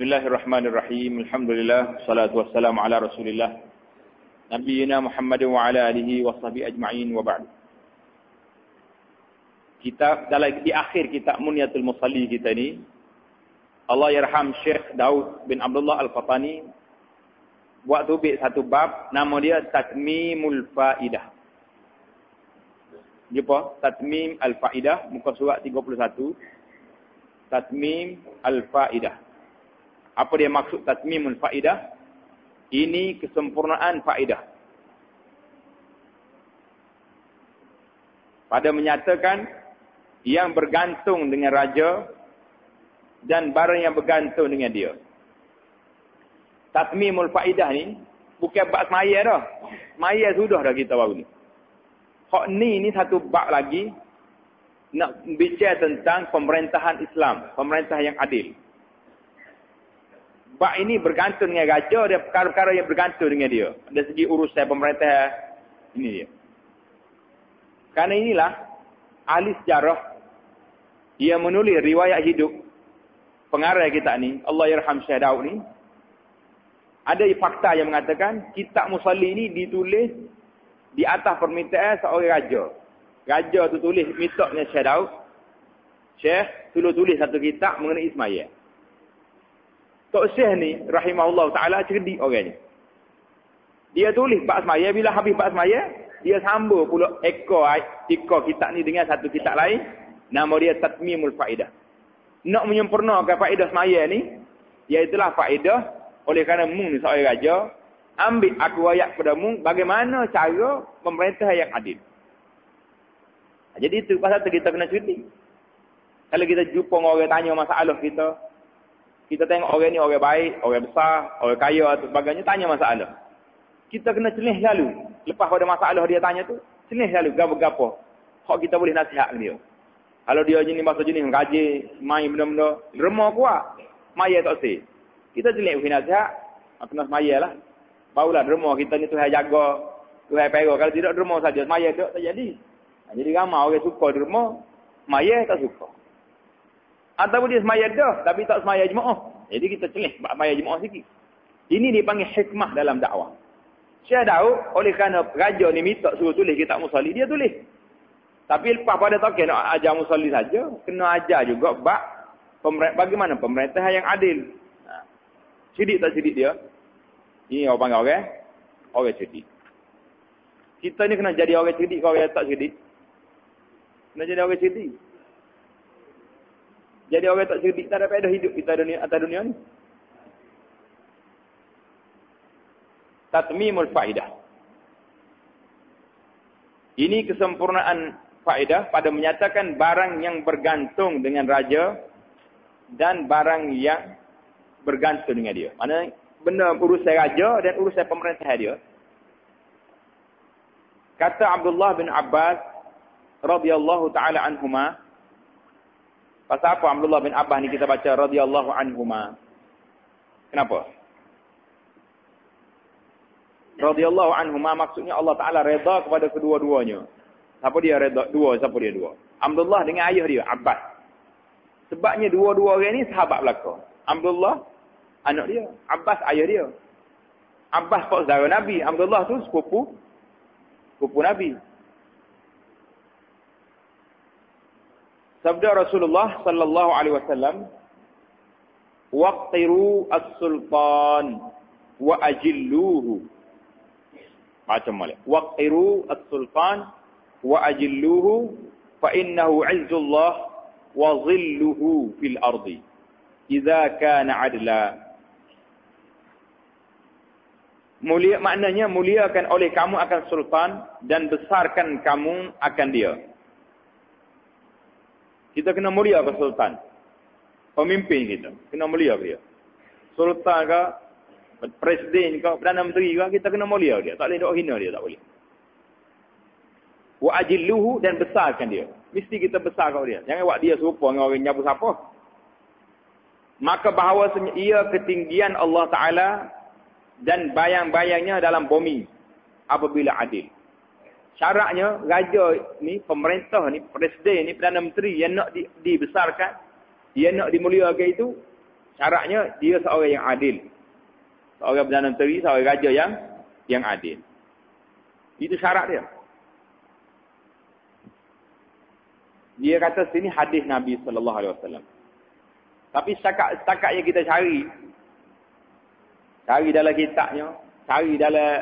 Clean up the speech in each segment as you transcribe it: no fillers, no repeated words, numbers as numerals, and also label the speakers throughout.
Speaker 1: Bismillahirrahmanirrahim. Alhamdulillah, salatu wassalamu ala Rasulillah Nabiyina Muhammad wa ala alihi wa sahbihi ajma'in wa ba'd. Kita di akhir kitab Munyatul Musalli kita ni, Allah yarham Syekh Daud bin Abdullah Al-Qatani buat tubik satu bab, nama dia Tatmimul Faidah. Jumpa Tatmim Al-Faidah, muka surat 31. Tatmim Al-Faidah. Apa dia maksud Tatmimul Faidah? Ini kesempurnaan faidah. Pada menyatakan yang bergantung dengan raja dan barang yang bergantung dengan dia. Tatmimul Faidah ni bukan bab semaya dah. Semaya sudah dah kita baru ni. Hak ni satu bab lagi nak bicara tentang pemerintahan Islam, pemerintah yang adil. Bab ini bergantung dengan raja dan perkara-perkara yang bergantung dengan dia. Dari segi urusan pemerintah ini dia. Kerana inilah ahli sejarah dia menulis riwayat hidup pengarang kita ni, Allah yarham Syekh Daud ni. Ada fakta yang mengatakan kitab Musalli ni ditulis di atas permintaan seorang raja. Raja tu tulis mitoknya Syekh Daud. Syekh tulis satu kitab mengenai Ismail. Tok Syekh ni rahimahullah taala cerdik orangnya. Dia tulis bab semaya, bila habis bab semaya, dia sambung pula ekor kitab ni dengan satu kitab lain, nama dia Tatmimul Faidah. Nak menyempurnakan faedah semaya ni, iaitulah faedah oleh kerana mung ni seorang raja, ambil aku ayat kepada mung bagaimana cara pemerintah yang adil. Jadi itu pasal tu kita kena cerdik. Kalau kita jumpa orang tanya masalah kita tengok orang ni orang baik, orang besar, orang kaya atau sebagainya, tanya masalah. Kita kena celih lalu. Lepas pada masalah dia tanya tu, celih lalu gapo-gapo. Hak kita boleh nasihat dia. Kalau dia jenis bahasa jenis gaji, main benda-benda, remah kuat, maya tak sih. Kita celih bagi nasihat, kena semaya lah. Barulah remah kita ni Tuhan jaga, Tuhan pera. Kalau tidak remah saja, maya tak jadi. Jadi ramai orang suka derma, maya tak suka. Ataupun dia semaya dah, tapi tak semaya jemaah. Jadi kita celih semaya jemaah sikit. Ini dipanggil hikmah dalam dakwah. Syekh Daud, oleh kerana raja ni minta suruh tulis kitab Musalli, dia tulis. Tapi lepas pada token nak ajar Musalli saja, kena ajar juga bagaimana pemerintah yang adil. Cerdik tak cerdik dia? Ini orang panggil orang cerdik. Kita ni kena jadi orang cerdik, kalau orang tak cerdik. Kena jadi orang cerdik. Jadi orang tak cerdik, tak ada faedah hidup kita atas dunia ni. Tatmimul Faidah. Ini kesempurnaan faedah pada menyatakan barang yang bergantung dengan raja dan barang yang bergantung dengan dia. Maksudnya benda urusan raja dan urusan pemerintah dia. Kata Abdullah bin Abbas radhiyallahu taala anhuma. Pasal apa Abdullah bin Abbas ni kita baca radhiyallahu anhuma? Kenapa? Radhiyallahu anhuma maksudnya Allah Taala redha kepada kedua-duanya. Siapa dia redha? Siapa dia dua? Abdullah dengan ayah dia, Abbas. Sebabnya dua-dua orang ni sahabat belaka. Abdullah anak dia, Abbas ayah dia. Abbas pak saudara Nabi, Abdullah tu sepupu Nabi. Sabda Rasulullah sallallahu alaihi wasallam, "Waqtiru as-sultan wa ajilluhu." Macam mana? "Waqtiru as-sultan wa ajilluhu fa innahu 'izzullah wa dhilluhu fil ardi idza kana 'adla." Mulia maknanya muliakan oleh kamu akan sultan dan besarkan kamu akan dia. Kita kena mulia ke sultan. Pemimpin kita kena mulia ke dia. Sultan ke, presiden ke, Perdana Menteri ke, kita kena mulia dia. Tak boleh dok hina dia, tak boleh. Wa ajilluhu dan besarkan dia. Mesti kita besarkan dia. Jangan buat dia serupa dengan orang nyabu siapa. Maka bahawasanya ia ketinggian Allah Taala dan bayang-bayangnya dalam bumi apabila adil. Syaratnya raja ni, pemerintah ni, presiden ni, Perdana Menteri yang nak dibesarkan, yang nak dimuliakan itu Syaratnya dia seorang yang adil. Seorang Perdana Menteri, seorang raja yang adil. Itu syarat dia. Dia kata sini hadis Nabi sallallahu alaihi wasallam. Tapi setakat yang kita cari dalam kitabnya, cari dalam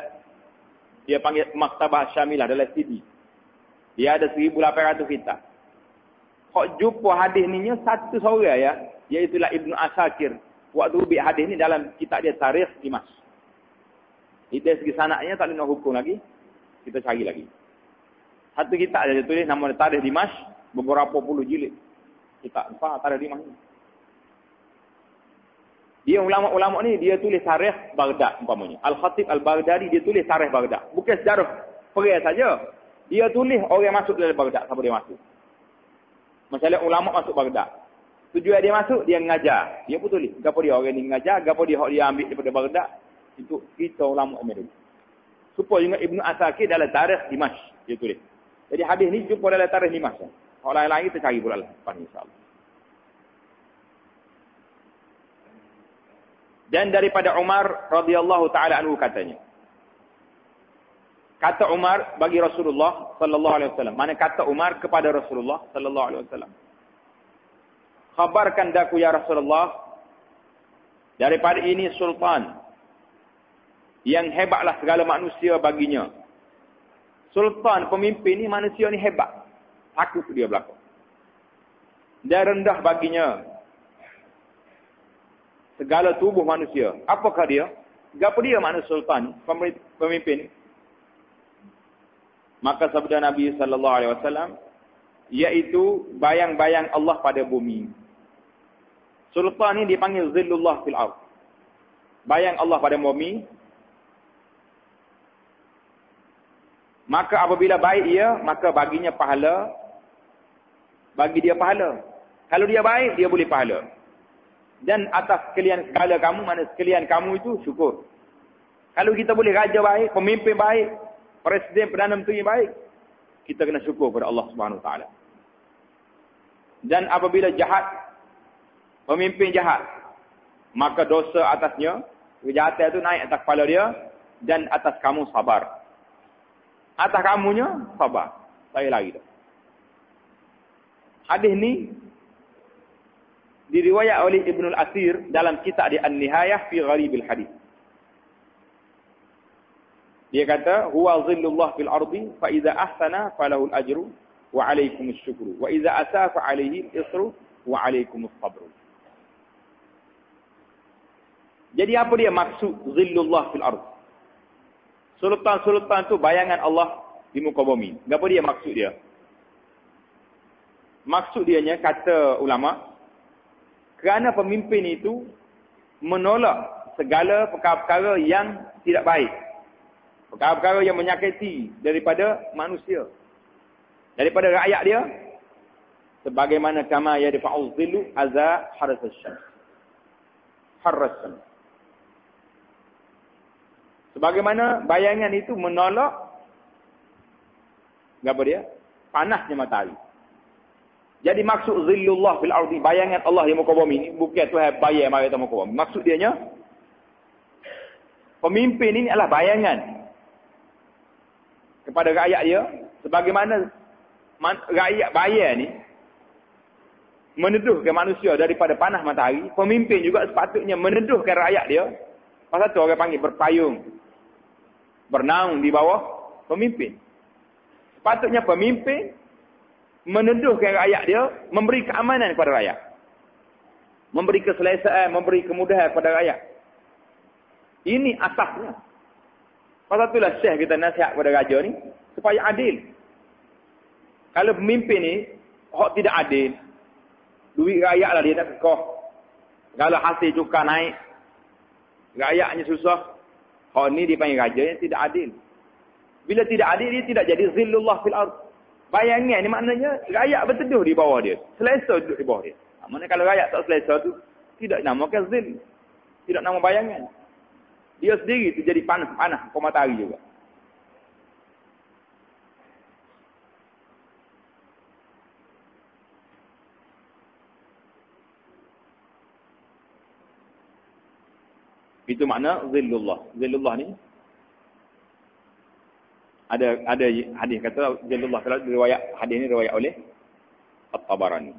Speaker 1: dia panggil Maktabah Syamilah dalam CD. Dia ada 1800 kitab. Kok jumpa hadis ni satu seorang ya, iaitu Ibnu Asakir. Waktu ubik hadis ni dalam kitab dia Tarikh Dimash. Dari segi sanadnya tak ada nak hukum lagi. Kita cari lagi. Satu kitab dia tulis nama Tarikh Dimash, beberapa puluh jilid. Kitab Tarikh Dimash ni. Dia ulama-ulama ni dia tulis Tarikh Baghdad umpamanya. Al-Khatib Al-Baghdadi dia tulis Tarikh Baghdad. Bukan sejarah perang saja. Dia tulis orang masuk dalam Baghdad, siapa dia masuk. Masalah ulama masuk Baghdad. Tujuan dia masuk, dia mengajar. Dia pun tulis. Gapo dia orang ni mengajar, gapo dia ambil daripada Baghdad. Itu kita ulama Amerika. Supaya juga Ibnu Asakir dalam Tarikh Dimash dia tulis. Jadi hadis ni jumpa dalam Tarikh Dimash. Orang lain kita cari pula lepas insya-Allah. Dan daripada Umar radhiyallahu taala anhu katanya. Kata Umar bagi Rasulullah sallallahu alaihi wasallam. Mana kata Umar kepada Rasulullah sallallahu alaihi wasallam. Khabarkan daku ya Rasulullah daripada ini sultan yang hebatlah segala manusia baginya. Sultan pemimpin ni manusia ni hebat. Takut dia berlaku. Dan rendah baginya segala tubuh manusia. Apakah dia? Gapo dia makna sultan, pemimpin ni? Maka sabda Nabi sallallahu alaihi wasallam iaitu bayang-bayang Allah pada bumi. Sultan ni dipanggil zillullah fil ardh. Bayang Allah pada bumi. Maka apabila baik ia, maka baginya pahala. Bagi dia pahala. Kalau dia baik, dia boleh pahala. Dan atas sekalian segala kamu, mana sekalian kamu itu syukur. Kalau kita boleh raja baik, pemimpin baik, Presiden Perdana Menteri baik, kita kena syukur kepada Allah Subhanahu Wa Taala. Dan apabila jahat, pemimpin jahat, maka dosa atasnya, kejahatan itu naik atas kepala dia, dan atas kamu sabar. Atas kamunya sabar. Saya lagi dah. Hadis ni diriwayat oleh Ibnu Al-Asir dalam kitab dia An-Nihayah fi Gharibil Hadis. Dia kata, huwa zillullah fil ardi, fa iza ahsana falahul ajru, wa alaikumus syukru. Wa iza asafa alaihi isru, wa alaikumus sabru. Jadi apa dia maksud zillullah fil ardi? Sultan-sultan tu bayangan Allah di muka bumi. Apa dia maksud dia? Maksud dianya, kata ulama, kerana pemimpin itu menolak segala perkara-perkara yang tidak baik. Perkara-perkara yang menyakiti daripada manusia. Daripada rakyat dia. Sebagaimana kama yadfa'u dhillu aza harasasyan. Harasan. Sebagaimana bayangan itu menolak apa dia? Panasnya matahari. Jadi maksud zillullah fil ardi, bayangan Allah di muka bumi ini bukan Tuhan bayang mari atas muka bumi. Maksud dianya pemimpin ini adalah bayangan kepada rakyat dia, sebagaimana rakyat bayar ni meneduhkan manusia daripada panas matahari, pemimpin juga sepatutnya meneduhkan rakyat dia. Pasal tu orang panggil berpayung, bernaung di bawah pemimpin. Sepatutnya pemimpin meneduhkan rakyat dia, memberi keamanan kepada rakyat, memberi keselesaan, memberi kemudahan kepada rakyat. Ini asasnya. Pasal itulah syekh kita nasihat kepada raja ni supaya adil. Kalau pemimpin ni hak tidak adil, duit rakyat lah dia nak kekoh. Kalau hasil cukai naik, rakyatnya susah, hak ni dipanggil raja yang tidak adil. Bila tidak adil, dia tidak jadi zillullah fil ard. Bayangan ni maknanya rakyat berteduh di bawah dia, selesa duduk di bawah dia. Maknanya kalau rakyat tak selesa tu, tidak namakan zil, tidak nama bayangan. Dia sendiri tu jadi panas ke matahari juga. Itu makna zillullah. Zillullah ni ada hadis kata zillullah, kalau riwayat hadis ni riwayat oleh At-Tabarani.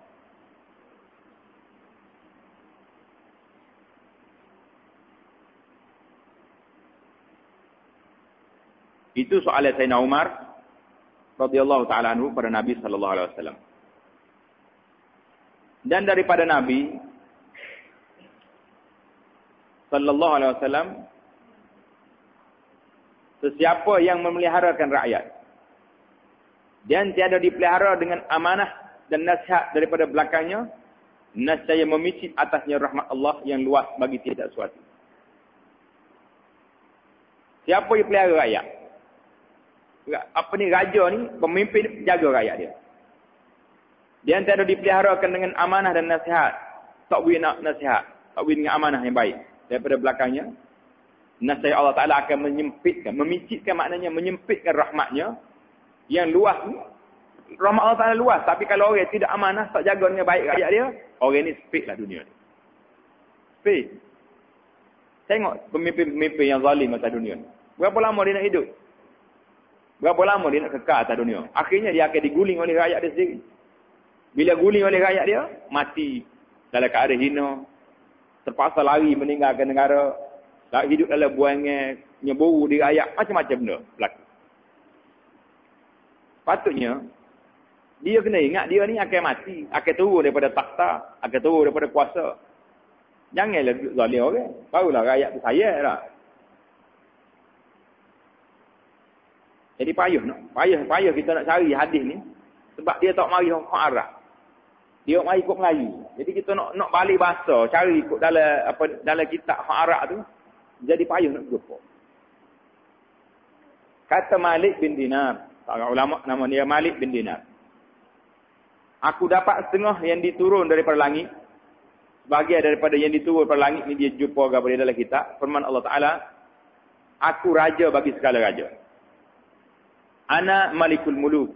Speaker 1: Itu soal Sayyidina Umar radhiyallahu taala anhu pada Nabi sallallahu alaihi wasallam. Dan daripada Nabi sallallahu alaihi wasallam, sesiapa yang memeliharakan rakyat dan tiada dipelihara dengan amanah dan nasihat daripada belakangnya, nescaya memicit atasnya rahmat Allah yang luas bagi tiada sesuatu. Siapa yang pelihara rakyat? Apa ni, raja ni, pemimpin jaga rakyat dia. Dia tiada dipeliharakan dengan amanah dan nasihat. Tak boleh nak nasihat, tak boleh dengan amanah yang baik daripada belakangnya, nescaya Allah Ta'ala akan menyempitkan, memicitkan, maknanya menyempitkan rahmatnya yang luas. Rahmat Allah Ta'ala luas, tapi kalau orang tidak amanah, tak jaga dengan baik rakyat dia, orang ni sempitlah dunia ni. Sempit. Tengok pemimpin-pemimpin yang zalim atas dunia ni. Berapa lama dia nak hidup? Berapa lama dia nak kekal atas dunia? Akhirnya dia akan diguling oleh rakyat dia sendiri. Bila guling oleh rakyat dia, mati dalam keadaan hina, terpaksa lari meninggalkan negara, hidup dalam buangan, nyeburu di rakyat, macam-macam benda berlaku. Patutnya dia kena ingat dia ni akan mati, akan turun daripada takhta, akan turun daripada kuasa. Janganlah zalim orang. Barulah rakyat tu sayang lah. Jadi payah kita nak cari hadis ni, sebab dia tak mari hak Arab. Dia mari ikut Melayu. Jadi kita nak balik bahasa, cari ikut dalam kitab hak Arab tu, jadi payah nak jumpa. Kata Malik bin Dinar, seorang ulama nama dia Malik bin Dinar. Aku dapat setengah yang diturun daripada langit. Sebahagian daripada yang diturun daripada langit ni dia jumpa kepada dalam kitab. Firman Allah Ta'ala, aku raja bagi segala raja. Ana Malikul Muluk.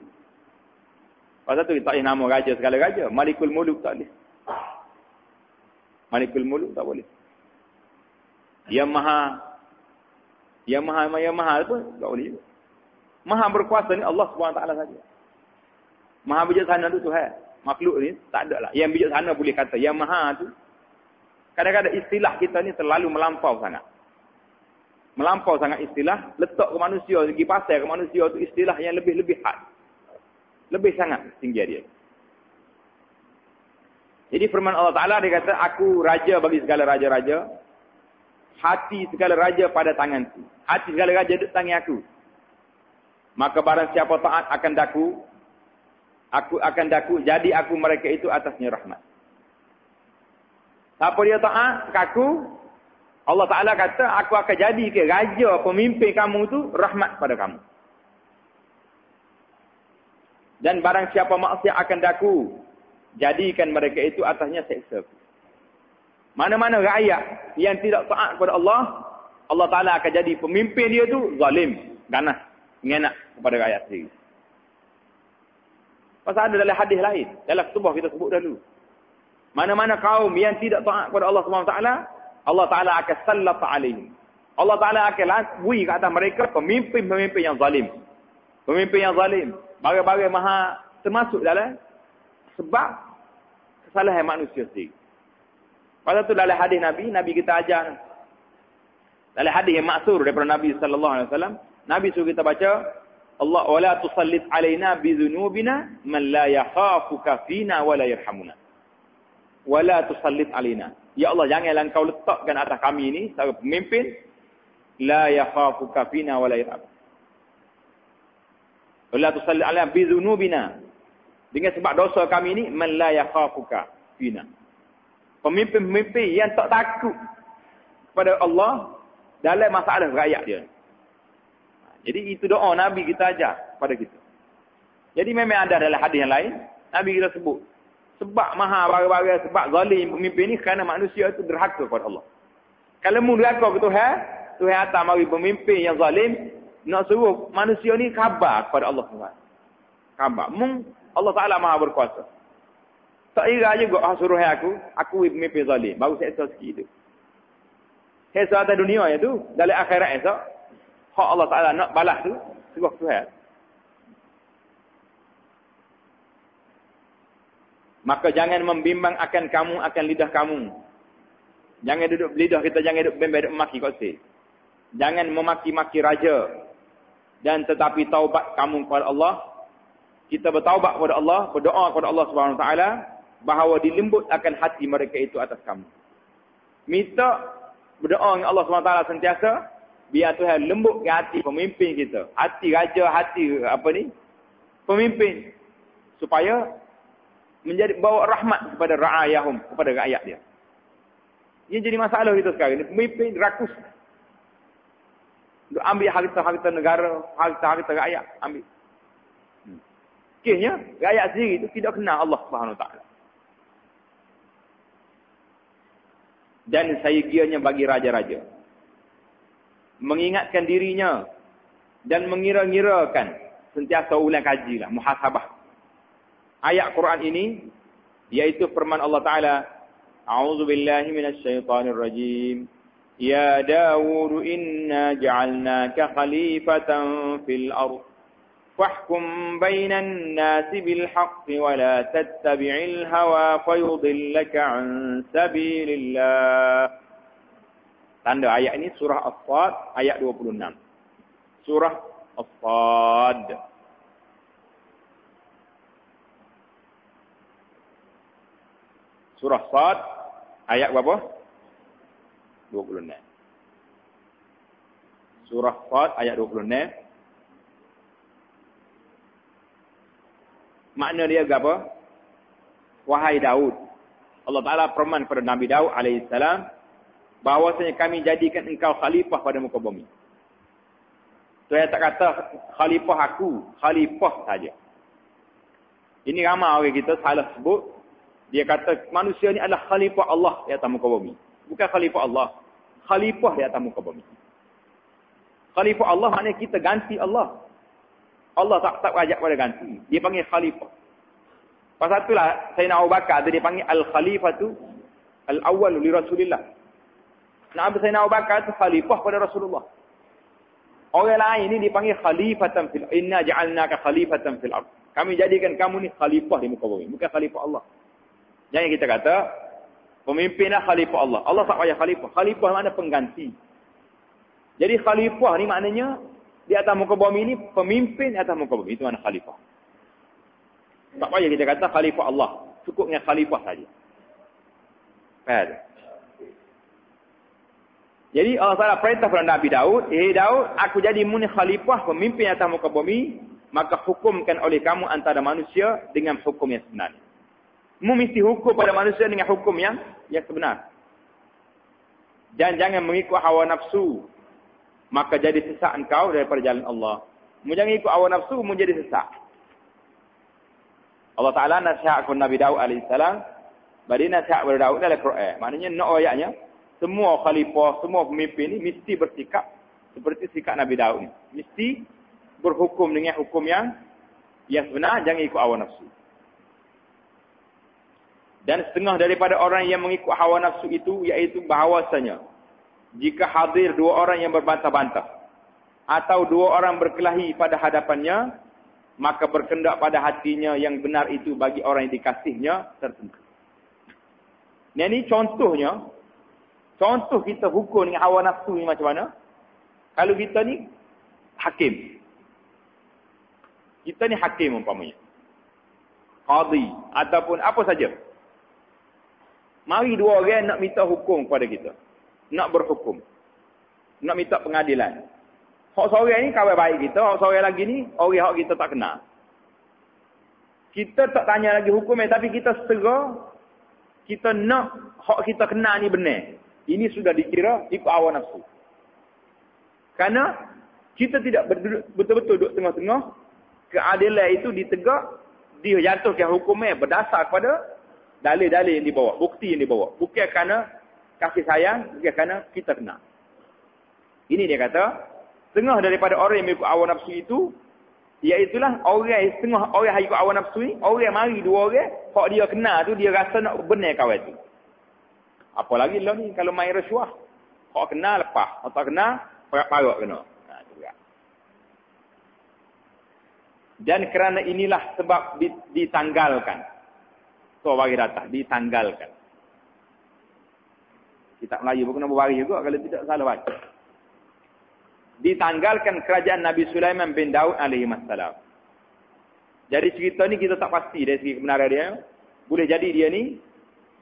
Speaker 1: Pasal tu tak boleh nama raja segala raja. Malikul Muluk tak boleh. Malikul Muluk tak boleh. Yang maha pun tak boleh juga. Maha berkuasa ni Allah SWT saja. Maha bijaksana tu Tuhan. Makhluk ni tak ada lah. Yang bijaksana boleh kata. Yang maha tu, kadang-kadang istilah kita ni terlalu melampau sangat. Melampau sangat istilah. Letak ke manusia, segi pasal ke manusia tu istilah yang lebih had. Lebih sangat tinggi dia. Jadi firman Allah Ta'ala dia kata, aku raja bagi segala raja-raja. Hati segala raja pada tanganku. Hati segala raja duduk tangan aku. Maka barang siapa taat akan daku, aku akan daku, jadi aku mereka itu atasnya rahmat. Siapa dia taat ke aku, Allah Ta'ala kata, aku akan jadi ke raja, pemimpin kamu tu, rahmat pada kamu. Dan barang siapa maksiat akan daku, jadikan mereka itu atasnya seksa. Mana-mana rakyat yang tidak taat kepada Allah, Allah Ta'ala akan jadi pemimpin dia tu zalim, ganas, mengenak kepada rakyat sendiri. Pasal ada dalam hadis lain, dalam khutbah kita sebut dahulu. Mana-mana kaum yang tidak taat kepada Allah SWT, Allah Ta'ala akan sallat alaihim. Allah Ta'ala akan bui ke atas mereka pemimpin-pemimpin yang zalim. Pemimpin yang zalim. Bagai-bagai maha termasuk dalam sebab kesalahan manusia sendiri. Pasal tu dalam hadis Nabi, Nabi kita ajar. Dalam hadis yang maksur daripada Nabi SAW, Nabi suruh kita baca, Allah wala tusallit alaina bizunubina man la yakhafuka fina wala yarhamuna. Wala tusallit alaina. Ya Allah, janganlah engkau letakkan atas kami ini sebagai pemimpin la yakhafuka fina wala yarhamuna. Wala tusallit alaina bizunubina. Dengan sebab dosa kami ini man la yakhafuka fina. Pemimpin-pemimpin yang tak takut kepada Allah dalam masalah rakyat dia. Jadi itu doa Nabi kita ajar pada kita. Jadi memang ada dalam hadis yang lain, Nabi kita sebut. Sebab maha bagai-bagai, sebab zalim pemimpin ni kerana manusia itu derhaka kepada Allah. Kalau mu derhaka ke Tuhan, Tuhan atas mari pemimpin yang zalim, nak suruh manusia ni khabar kepada Allah SWT. Khabar. Allah Ta'ala maha berkuasa. Tak kira juga suruh aku pemimpin zalim. Baru seksa sikit tu. Esok atas dunia itu, dalam akhirat esok, hak Allah Ta'ala nak balas tu, sungguh Tuhan. Maka jangan membimbang akan kamu, akan lidah kamu. Jangan duduk lidah kita, jangan duduk bimbang, duduk maki kau. Jangan memaki-maki raja. Dan tetapi taubat kamu kepada Allah. Kita bertaubat kepada Allah, berdoa kepada Allah Subhanahu Wa Taala bahawa dilembut akan hati mereka itu atas kamu. Minta berdoa dengan Allah Subhanahu Wa Taala sentiasa biar Tuhan lembutkan hati pemimpin kita. Hati raja, hati pemimpin. Supaya menjadi bawa rahmat kepada ra'ayahum, kepada rakyat dia. Ini jadi masalah kita sekarang ni. Pemimpin rakus. Duk ambil harta-harta negara, harta-harta rakyat, ambil. Akhirnya, rakyat sendiri itu tidak kenal Allah Subhanahu Wa Taala. Dan saya kiranya bagi raja-raja mengingatkan dirinya dan mengira-ngirakan sentiasa ulang kajilah, muhasabah. Ayat Quran ini yaitu firman Allah Taala, A'udzu billahi minasy syaithanir rajim. Ya Dawud inna ja'alnaka khalifatan fil ardh fahkum bainan nasi bil haqqi wa la tattabi'il hawa fayudillaka 'an sabilillah. Tanda ayat ini surah As-Sad ayat 26. Surah As-Sad. Surah Sad ayat berapa? 26. Surah Sad ayat 26. Makna dia apa? Wahai Daud. Allah Ta'ala firman kepada Nabi Daud alaihissalam bahawasanya kami jadikan engkau khalifah pada muka bumi. Saya tak kata khalifah aku, khalifah saja. Ini ramai orang kita salah sebut. Dia kata manusia ni adalah khalifah Allah di atas muka bumi. Bukan khalifah Allah. Khalifah di atas muka bumi. Khalifah Allah maknanya kita ganti Allah. Allah tak ajak pada ganti. Dia panggil khalifah. Pasal itulah Sayyidina Abu Bakar dia panggil al-khalifatu al-awwal li Rasulillah. Nabi Sayyidina Abu Bakar itu khalifah pada Rasulullah. Orang lain ini dipanggil khalifatan fil inna ja'alnaka khalifatan fil ardh. Kami jadikan kamu ni khalifah di muka bumi, bukan khalifah Allah. Jangan kita kata pemimpinlah khalifah Allah. Allah tak payah khalifah. Khalifah makna pengganti. Jadi khalifah ni maknanya di atas muka bumi ni pemimpin di atas muka bumi. Itu makna khalifah. Tak payah kita kata khalifah Allah. Cukupnya khalifah saja. Faham? Jadi Allah Taala perintah kepada Nabi Daud, Daud, aku jadi muni khalifah, pemimpin atas muka bumi, maka hukumkan oleh kamu antara manusia dengan hukum yang sebenar. Mu mesti hukum pada manusia dengan hukum yang sebenar. Dan jangan mengikut hawa nafsu, maka jadi sesat engkau daripada jalan Allah. Mu jangan ikut hawa nafsu, mu jadi sesat. Allah Taala nasihat kepada Nabi Daud alaihissalam, bagi nasihat kepada Daud dalam Quran. Maknanya nak ayatnya, semua khalifah, semua pemimpin ni mesti bersikap seperti sikap Nabi Daud ni. Mesti berhukum dengan hukum yang sebenar, jangan ikut hawa nafsu. Dan setengah daripada orang yang mengikut hawa nafsu itu, iaitu bahawasanya jika hadir dua orang yang berbantah-bantah atau dua orang berkelahi pada hadapannya, maka berkendak pada hatinya yang benar itu bagi orang yang dikasihnya tertentu. Ini contohnya, contoh kita hukum dengan hawa nafsu ni macam mana? Kalau kita ni hakim. Kita ni hakim umpamanya. Qadhi ataupun apa saja. Mari dua orang nak minta hukum kepada kita. Nak berhukum. Nak minta pengadilan. Hak seorang ni kawan baik kita, hak seorang lagi ni orang hak kita tak kenal. Kita tak tanya lagi hukumnya, tapi kita segera kita nak hak kita kenal ni benar. Ini sudah dikira ikut hawa nafsu. Kerana kita tidak betul-betul duduk tengah-tengah, keadilan itu ditegak, dia jatuhkan hukumnya berdasar kepada dalil-dalil yang dibawa, bukti yang dibawa. Bukan kerana kasih sayang, bukan kerana kita kenal. Ini dia kata, setengah daripada orang yang mengikut hawa nafsu itu, iaitulah orang setengah orang yang ikut hawa nafsu ni, orang mari dua orang, hak dia kenal tu, dia rasa nak benar kawan tu. Apalagi lah ni, kalau main rasuah. Kau kena lepas. Kau tak kena, parak-parak kena. Juga. Dan kerana inilah sebab ditanggalkan. So, bagi datang. Ditanggalkan. Kitab Melayu pun kena berbaris juga kalau tidak salah baca. Ditanggalkan kerajaan Nabi Sulaiman bin Daud alaihi wassalam. Jadi cerita ni kita tak pasti dari segi kebenaran dia. Boleh jadi dia ni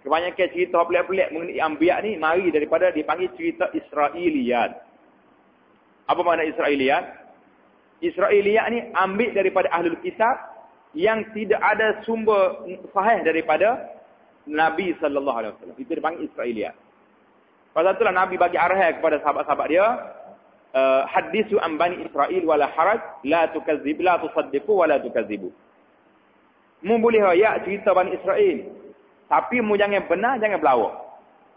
Speaker 1: kebanyakan cerita pelik-pelik mengenai anbiya ni mari daripada dipanggil cerita Israiliyat. Apa makna Israiliyat? Israiliyat ni ambil daripada ahlul kitab yang tidak ada sumber sahih daripada Nabi sallallahu alaihi wasallam. Itu dipanggil Israiliyat. Pasal itulah Nabi bagi arahan kepada sahabat-sahabat dia, hadisu an bani Israil wala haraj la tukazzib la tusaddiqu wala tukazzibu. Mu boleh royak cerita Bani Israel, tapi mu jangan benar, jangan berlawak.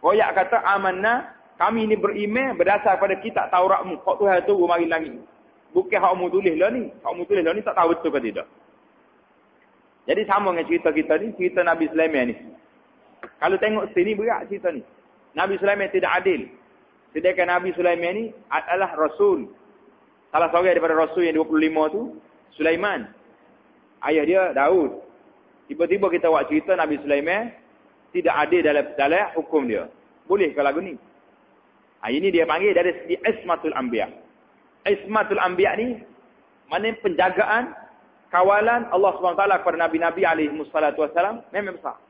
Speaker 1: Royak kata amanna, kami ni beriman berdasar pada kitab Tauratmu. Hak Tuhan tu mari langit. Bukan hak mu tulis lah ni. Hak mu tulis lah ni tak tahu betul ke tidak. Jadi sama dengan cerita kita ni, cerita Nabi Sulaiman ni. Kalau tengok sini berat cerita ni. Nabi Sulaiman tidak adil. Sedangkan Nabi Sulaiman ni adalah Rasul. Salah seorang daripada Rasul yang 25 tu, Sulaiman. Ayah dia Daud. Tiba-tiba kita buat cerita Nabi Sulaiman tidak adil dalam hukum dia. Boleh ke lagu ni? Ini dia panggil dari segi Ismatul Anbiya. Ismatul Anbiya ni, maknanya penjagaan, kawalan Allah SWT kepada Nabi-Nabi SAW memang besar.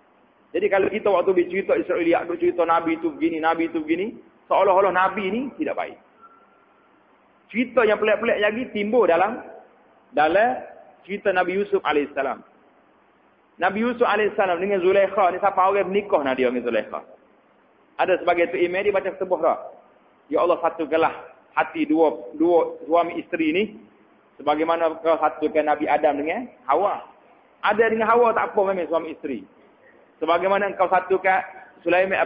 Speaker 1: Jadi kalau kita waktu bercerita Israiliyat, bercerita Nabi itu begini, Nabi itu begini, seolah-olah Nabi ni tidak baik. Cerita yang pelik-pelik lagi timbul dalam cerita Nabi Yusuf AS. Nabi Yusuf AS dengan Zulaikha ni, siapa orang menikah nak dia dengan Zulaikha. Ada sebagai tu email dia baca sebuah dah. Ya Allah, satukanlah hati dua suami isteri ni sebagaimana kau satukan Nabi Adam dengan Hawa. Ada dengan Hawa tak apa memang suami isteri. Sebagaimana engkau satukan Sulaiman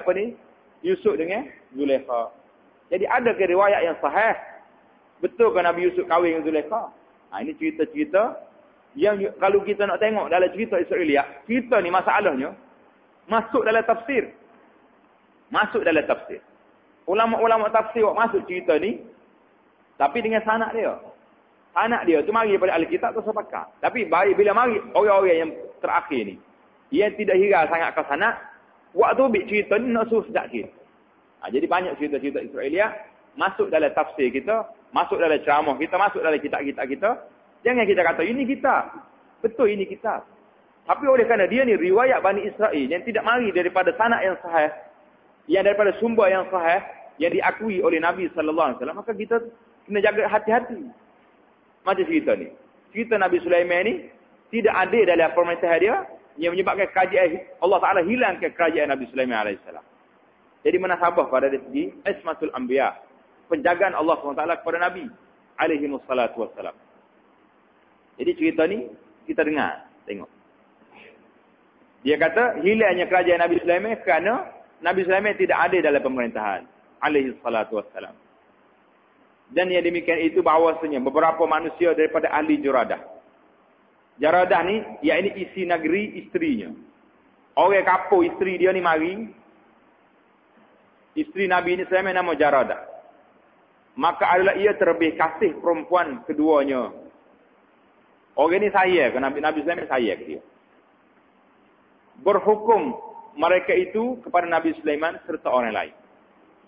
Speaker 1: Yusuf dengan Zulaikha. Jadi ada ke riwayat yang sahih? Betul ke Nabi Yusuf kahwin dengan Zulaikha? Ini cerita-cerita yang kalau kita nak tengok dalam cerita Israiliyat, cerita ni masalahnya masuk dalam tafsir. Masuk dalam tafsir. Ulama-ulama tafsir masuk cerita ni tapi dengan sanak dia. Sanak dia tu mari daripada Alkitab tu sepakat. Tapi baik bila mari orang-orang yang terakhir ni, yang tidak hirau sangat ke sanak, waktu ambil cerita ni nak suruh sedap sikit. Jadi banyak cerita-cerita Israiliyat masuk dalam tafsir kita, masuk dalam ceramah kita, masuk dalam kitab-kitab kita. Jangan kita kata, ini kitab. Betul ini kitab. Tapi oleh kerana dia ni riwayat Bani Israel yang tidak mari daripada sanak yang sahih, yang daripada sumber yang sahih, yang diakui oleh Nabi SAW, maka kita kena jaga hati-hati. Macam cerita ni. Cerita Nabi Sulaiman ni tidak ada dalam pemerintahan dia yang menyebabkan kerajaan Allah Ta'ala hilang ke kerajaan Nabi Sulaiman AS. Jadi menasabah pada segi Ismatul Anbiya, penjagaan Allah SWT kepada Nabi SAW. Jadi cerita ni kita dengar, tengok. Dia kata hilangnya kerajaan Nabi Sulaiman kerana Nabi Sulaiman tidak ada dalam pemerintahan SAW. Dan yang demikian itu bahawasanya beberapa manusia daripada ahli Juradah. Jaradah ni, iaitu isi negeri isterinya. Orang kapur isteri dia ni mari. Isteri Nabi ni Sulaiman nama Jaradah. Maka adalah ia terlebih kasih perempuan keduanya. Orang ni sayang ke Nabi Sulaiman, sayang ke dia. Berhukum mereka itu kepada Nabi Sulaiman serta orang lain.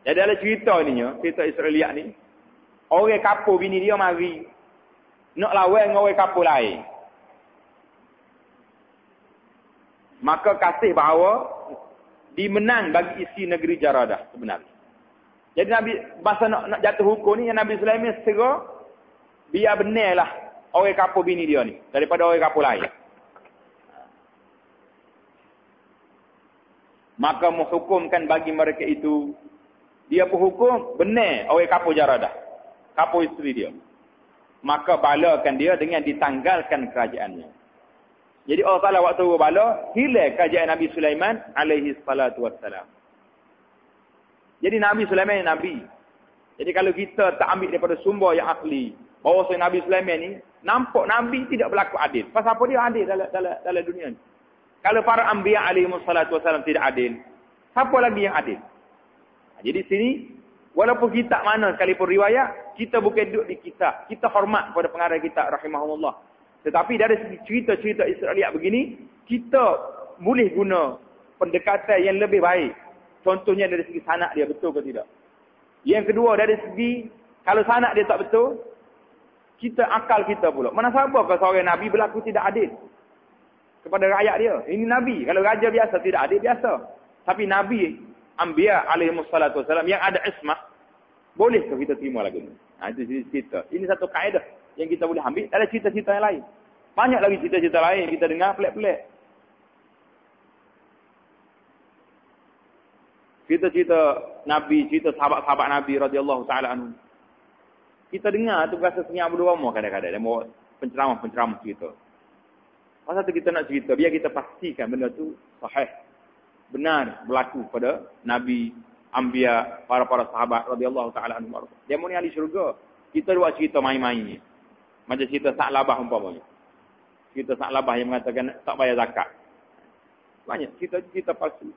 Speaker 1: Jadi dalam cerita ni, cerita Israiliyat ni, orang kapur bini dia mari nak lawan dengan orang kapur lain. Maka kasih bahawa dimenang bagi isi negeri Jaradah sebenarnya. Jadi Nabi masa nak jatuh hukum ni, yang Nabi Sulaiman segera biar benarlah orang kapur bini dia ni daripada orang kapur lain. Maka menghukumkan bagi mereka itu, dia pun hukum benar orang kapur Jaradah, kapur isteri dia. Maka balakan dia dengan ditanggalkan kerajaannya. Jadi Allah Ta'ala waktu bala, hilang kerajaan Nabi Sulaiman alaihi salatu wassalam. Jadi Nabi Sulaiman ni Nabi. Jadi kalau kita tak ambil daripada sumber yang asli, bahawa Nabi Sulaiman ni, nampak Nabi tidak berlaku adil. Pasal apa dia adil dalam dunia ni? Kalau para anbiya alaihi salatu wassalam tidak adil, siapa lagi yang adil? Jadi sini, Walaupun kitab mana sekalipun riwayat, kita bukan duduk di kitab. Kita hormat kepada pengarang kitab rahimahullah. Tetapi dari segi cerita-cerita Israeliat begini, kita boleh guna pendekatan yang lebih baik. Contohnya dari segi sanad dia betul ke tidak. Yang kedua dari segi, kalau sanad dia tak betul, kita akal kita pula. Mana sabar kalau seorang Nabi berlaku tidak adil kepada rakyat dia. Ini Nabi. Kalau raja biasa tidak adil, biasa. Tapi Nabi, Anbiya alaihissalatu wassalam yang ada ismah, boleh ke kita terima lagu ni? Itu cerita. Ini satu kaedah yang kita boleh ambil. Ada cerita-cerita yang lain. Banyak lagi cerita-cerita lain kita dengar pelik-pelik. Cerita-cerita Nabi, cerita sahabat-sahabat Nabi radhiyallahu taala anhu. Kita dengar tu rasa senyap bulu rama kadang-kadang. Dia mau penceramah-penceramah cerita. Masa tu kita nak cerita, biar kita pastikan benda tu sahih. Benar berlaku pada Nabi, Anbiya, para-para sahabat radhiyallahu taala anhu. Dia mau ni ahli syurga. Kita buat cerita main-main ni. Macam cerita Sa'labah umpamanya. Cerita Sa'labah yang mengatakan tak bayar zakat. Banyak cerita palsu.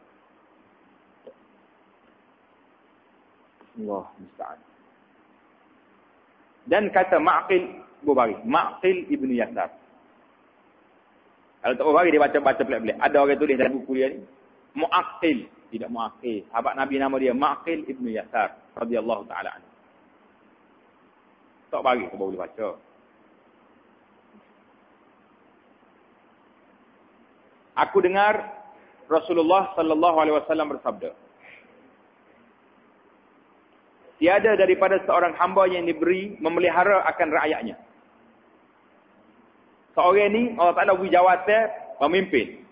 Speaker 1: Allah musta'an. Dan kata Ma'qil Bubari, Ma'qil Ibn Yasar. Kalau tak Bubari dia baca-baca pelik-pelik. Ada orang tulis dalam buku dia ni. Mu'aqil, tidak Mu'aqil. Sahabat Nabi nama dia Ma'qil Ibn Yasar radhiyallahu taala anhu. Tak bagi kau boleh baca. Aku dengar Rasulullah sallallahu alaihi wasallam bersabda, tiada daripada seorang hamba yang diberi memelihara akan rakyatnya. Seorang ni Allah Ta'ala beri jawatan pemimpin,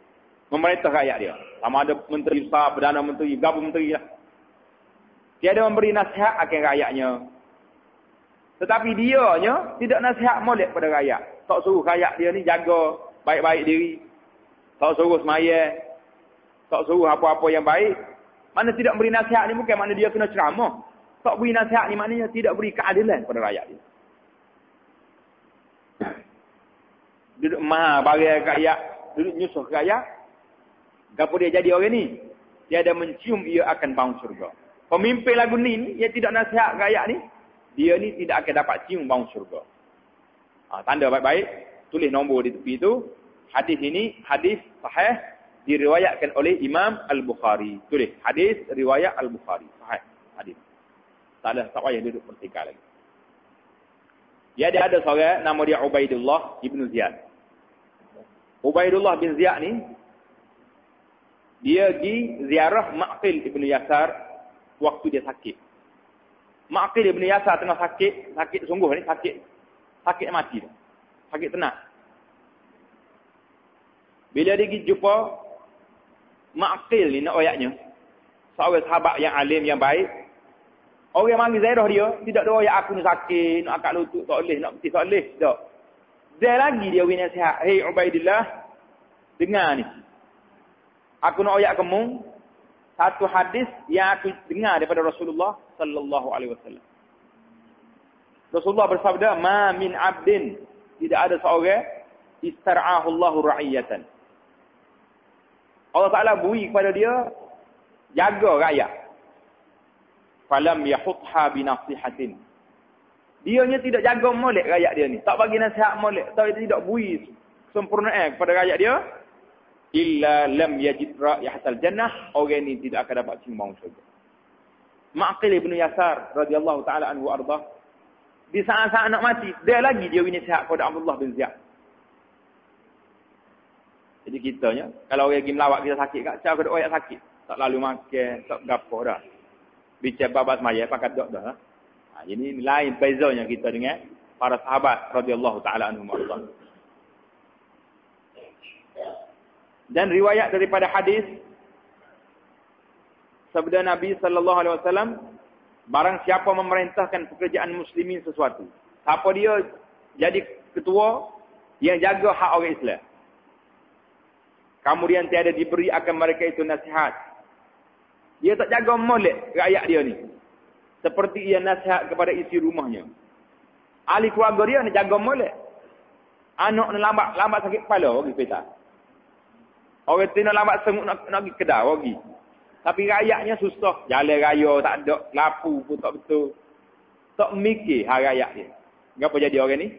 Speaker 1: memerintah rakyat dia. Sama ada menteri besar, perdana menteri, berapa menteri lah. Tiada memberi nasihat akan rakyatnya. Tetapi dianya tidak nasihat molek pada rakyat. Tak suruh rakyat dia ni jaga baik-baik diri. Tak suruh semaya. Tak suruh apa-apa yang baik. Mana tidak beri nasihat ni bukan makna dia kena ceramah. Tak beri nasihat ni maknanya tidak beri keadilan pada rakyat dia. Duduk bagi rakyat, duduk nyusuh rakyat. Gapo dia jadi orang ni? Dia ada mencium ia akan bangun syurga. Pemimpin lagu ni yang tidak nasihat rakyat ni, dia ni tidak akan dapat cium bangun syurga. Tanda baik-baik, tulis nombor di tepi tu. Hadis ini hadis sahih diriwayatkan oleh Imam Al-Bukhari. Tulis hadis riwayat Al-Bukhari. Sahih hadis. Tak payah duduk pertikar lagi. Dia ada seorang nama dia Ubaidullah ibn Ziyad. Ubaidullah bin Ziyad ni dia pergi ziarah Ma'qil ibn Yasar waktu dia sakit. Ma'qil ibn Yasar tengah sakit sungguh ni, sakit mati dah. Sakit tenat. Bila dia pergi jumpa Ma'qil ni nak ayatnya, seorang sahabat yang alim yang baik. Orang yang manggil Zairah dia, tidak ada orang aku ni sakit, nak akak lutut, tak boleh, nak peti tak boleh. Tak. Dia lagi dia beri nasihat. Hei Ubaidillah, dengar ni. Aku nak ayat kamu, satu hadis yang aku dengar daripada Rasulullah sallallahu alaihi wasallam. Rasulullah bersabda, "Ma min 'abdin", tidak ada seorang istar'ahu Allahu ra'iyatan. Allah Taala beri kepada dia jaga rakyat. Falam yahutha binasihatin. Dianya tidak jaga molek rakyat dia ni. Tak bagi nasihat molek. Tidak beri sempurnaan kepada rakyat dia. Illa lam yajid ra'ihatal jannah. Orang ni tidak akan dapat cium bau syurga. Ma'qil ibn Yasar radhiyallahu ta'ala anhu ardah. Di saat-saat nak mati, dia lagi dia beri nasihat kepada Abdullah bin Ziyad. Jadi kitanya, kalau orang pergi melawat kita sakit kat, cara orang sakit. Tak lalu makan, tak gapo dah. Bicara babas maya pakat dok dah. Jadi lain bezanya kita dengan para sahabat radhiyallahu taala anhum arda. Dan riwayat daripada hadis sabda Nabi sallallahu alaihi wasallam, barang siapa memerintahkan pekerjaan muslimin sesuatu, siapa dia jadi ketua yang jaga hak orang Islam, kemudian tiada diberi akan mereka itu nasihat, dia tak jaga molek rakyat dia ni. Seperti ia nasihat kepada isi rumahnya. Ahli keluarga dia ni jaga molek. Anak ni lambat sakit kepala, pergi peta. Orang tu nak lambat senguk nak pergi kedai, pergi. Tapi rakyatnya susah. Jalan raya tak ada. Lapu pun tak betul. Tak mikir hak rakyat dia. Kenapa jadi orang ni?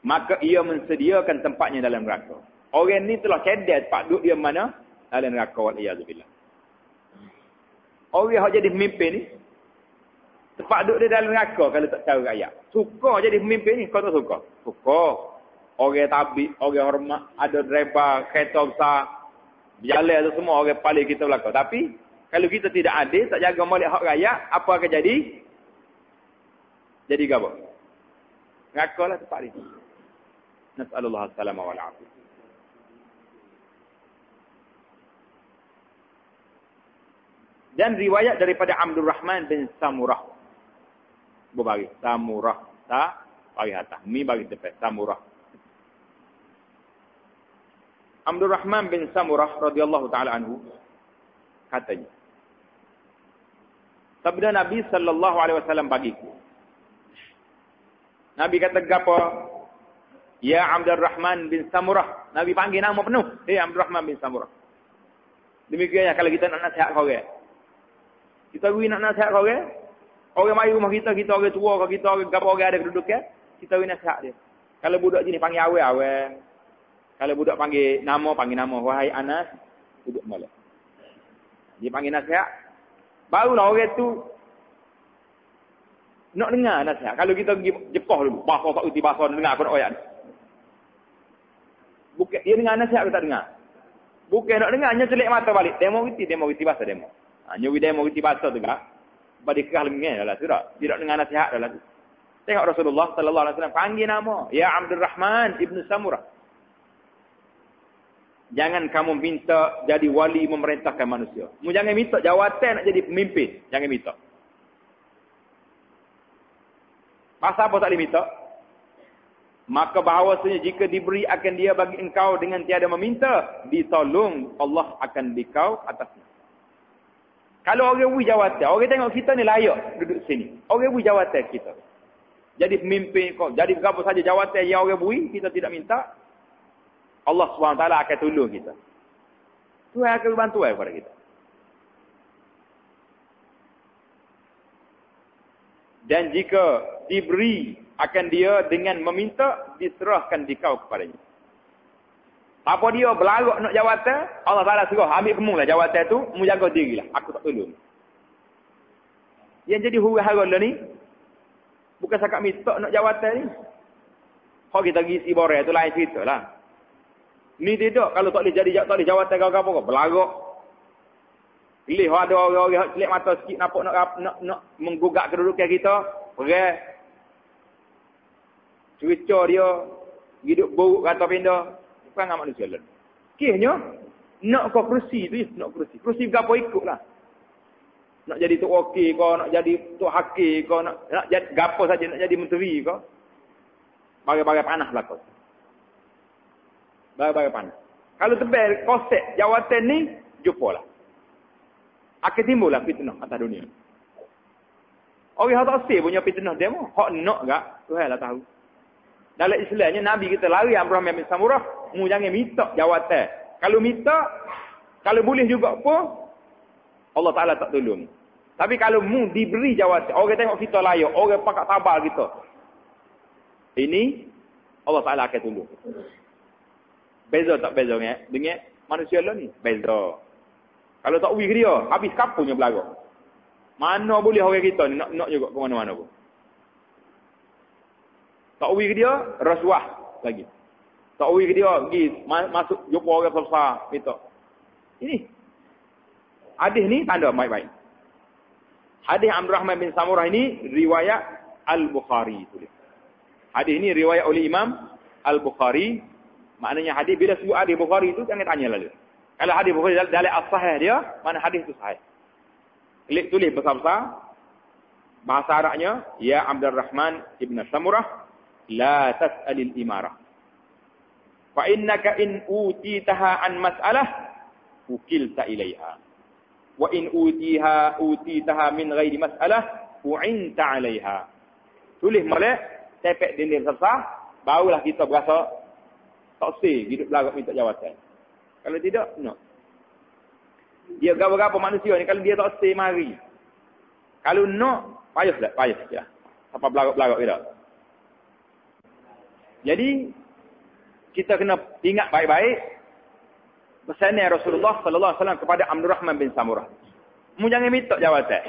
Speaker 1: Maka ia mensediakan tempatnya dalam neraka. Orang ni telah cedek tempat duduk dia mana? Dalam neraka. Wa'alaikumsalam. Orang yang jadi pemimpin ni, tempat duduk dia dalam neraka kalau tak tahu rakyat. Suka jadi pemimpin ni, kau tak suka? Suka. Orang tabik, orang hormat, ada driver, kereta besar, berjalan tu semua orang paling kita belakang. Tapi, kalau kita tidak adil, tak jaga molek hak rakyat, apa akan jadi? Jadi apa? Neraka lah tempat ni. Nas'alullah as-salama wal-afiyah. Dan riwayat daripada Abdul Rahman bin Samurah. Berbagi. Samurah. Tak? Bagi atas. Mi bagi depan. Samurah. Abdul Rahman bin Samurah radhiyallahu ta'ala anhu katanya, sabda Nabi sallallahu alaihi wasallam bagiku. Nabi kata apa? Ya Abdul Rahman bin Samurah. Nabi panggil nama penuh. Abdul Rahman bin Samurah. Demikiannya kalau kita nak nasihat kau orang. Kita pergi nak nasihat kau orang. Orang mari rumah kita, kita orang tua, kita orang gapo orang ada kedudukan, kita pergi nasihat dia. Kalau budak sini panggil awal-awal. Kalau budak panggil nama, wahai Anas, duduk molek. Dia panggil nasihat. Barulah orang tu nak dengar nasihat. Kalau kita pergi Jepah dulu, bahasa tak erti bahasa, dengar aku nak ayat. Bukan dia dengar nasihat, aku tak dengar. Bukan nak dengar, hanya celik mata balik. Demo reti bahasa demo. Nyuri demo reti bahasa tu kan. Badi kerah lengan dah lah tu dah. Tidak dengar nasihat dah lah tu. Tengok Rasulullah sallallahu alaihi wasallam panggil nama, ya Abdul Rahman ibnu Samurah. Jangan kamu minta jadi wali memerintahkan manusia. Mu jangan minta jawatan nak jadi pemimpin. Jangan minta. Pasal apa tak boleh minta? Maka bahawasanya jika diberi akan dia bagi engkau dengan tiada meminta, ditolong Allah akan dikau atasnya. Kalau orang beri jawatan, orang tengok kita ni layak duduk sini. Orang beri jawatan kita. Jadi pemimpin kau, jadi apa saja jawatan yang orang beri, kita tidak minta, Allah SWT akan tolong kita. Tuhan akan bantu kepada kita. Dan jika diberi akan dia dengan meminta, diserahkan dikau kepadanya. Apa dia berlarut nak jawatan, Allah Ta'ala suruh ambil kemulah jawatan tu, mu jaga dirilah. Aku tak tolong. Yang jadi huru-hara lah ni, bukan sakat minta nak jawatan ni. Kalau kita pergi isi boreh tu lain cerita lah. Ni tidak, kalau tak boleh jadi tak boleh jawatan kau-kau berlarut. Pilih ada orang-orang celik mata sikit nampak nak menggugak kedudukan kita, perang. Cerita dia hidup buruk kata pindah, perangai manusia lain. Kisahnya nak kau kerusi tu, nak kerusi. Kerusi gapo ikutlah. Nak jadi tok wakil kau, nak jadi tok hakil kau, nak jadi gapo saja, nak jadi menteri kau. Bagai-bagai panas lah kau. Bagai-bagai panas. Kalau tebal konsep jawatan ni, jumpalah. Akan timbullah fitnah atas dunia. Orang yang tak sih punya fitnah dia mah. Hak nak gak? Tuhan lah tahu. Dalam Islamnya Nabi kita lari Abdul Rahman bin Samurah, mu jangan minta jawatan. Kalau minta, kalau boleh juga apa, Allah Ta'ala tak tolong. Tapi kalau mu diberi jawatan, orang tengok kita layak, orang pakat sabar kita. Ini Allah Ta'ala akan tolong. Beza tak beza dengan manusia lah ni? Beza. Kalau tak wih dia, habis kapunya belagak. Mana boleh orang kita ni nak juga ke mana-mana pun. Tak wih dia, rasuah lagi. Tak wih dia, pergi masuk jumpa orang besar, minta. Ini. Hadis ni tanda baik-baik. Hadis Abdul Rahman bin Samurah ini, riwayat Al-Bukhari tulis. Hadis ini riwayat oleh Imam Al-Bukhari. Maknanya hadis, bila sebut hadis Bukhari itu, jangan tanya lalu. Kalau hadis Bukhari dalam as-sahih dia, mana hadis itu sahih. Tulis besar-besar. Bahasa Arabnya, ya Abdul Rahman ibn Samurah, la tas'alil imarah. Fa innaka in utitaha an mas'alah, ukilta ilaiha. Wa in utitaha min ghairi mas'alah, u'inta alaiha. Tulis molek, tepek dinding besar, barulah kita berasa tak sih hidup belagak minta jawatan. Kalau tidak, no. Dia gapa-gapa manusia ni kalau dia tak stay mari. Kalau no, payah ya. Apa belagak-belagak kita. Jadi kita kena ingat baik-baik pesannya Rasulullah sallallahu alaihi wasallam kepada Abdurrahman bin Samurah. Mu jangan minta jawatan.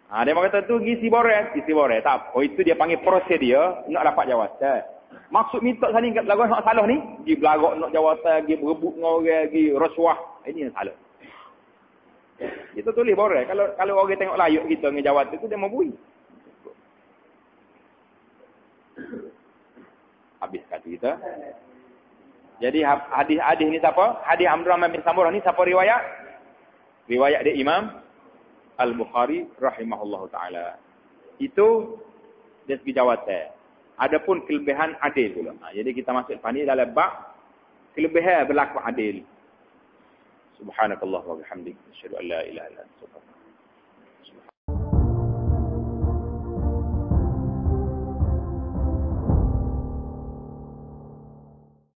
Speaker 1: Dia kata tu isi boreh. Tak. Oh itu dia panggil proses dia nak dapat jawatan. Maksud minta saling lagu hak salah ni, pergi belagak nak jawatan, pergi berebut dengan orang, pergi rasuah. Ini yang salah. Kita tulis boreh. Kalau orang tengok layak kita dengan jawatan tu dia mau bui. Habis kata kita. Jadi hadis ni siapa? Hadis Abdurrahman bin Samurah ni siapa riwayat? Riwayat dia Imam Al-Bukhari rahimahullahu taala. Itu dari segi jawatan. Adapun kelebihan adil pula. Jadi kita masuk ni dalam bab kelebihan berlaku adil. Subhanakallah wa bihamdik, asyhadu an la ilaha illa anta, astaghfiruka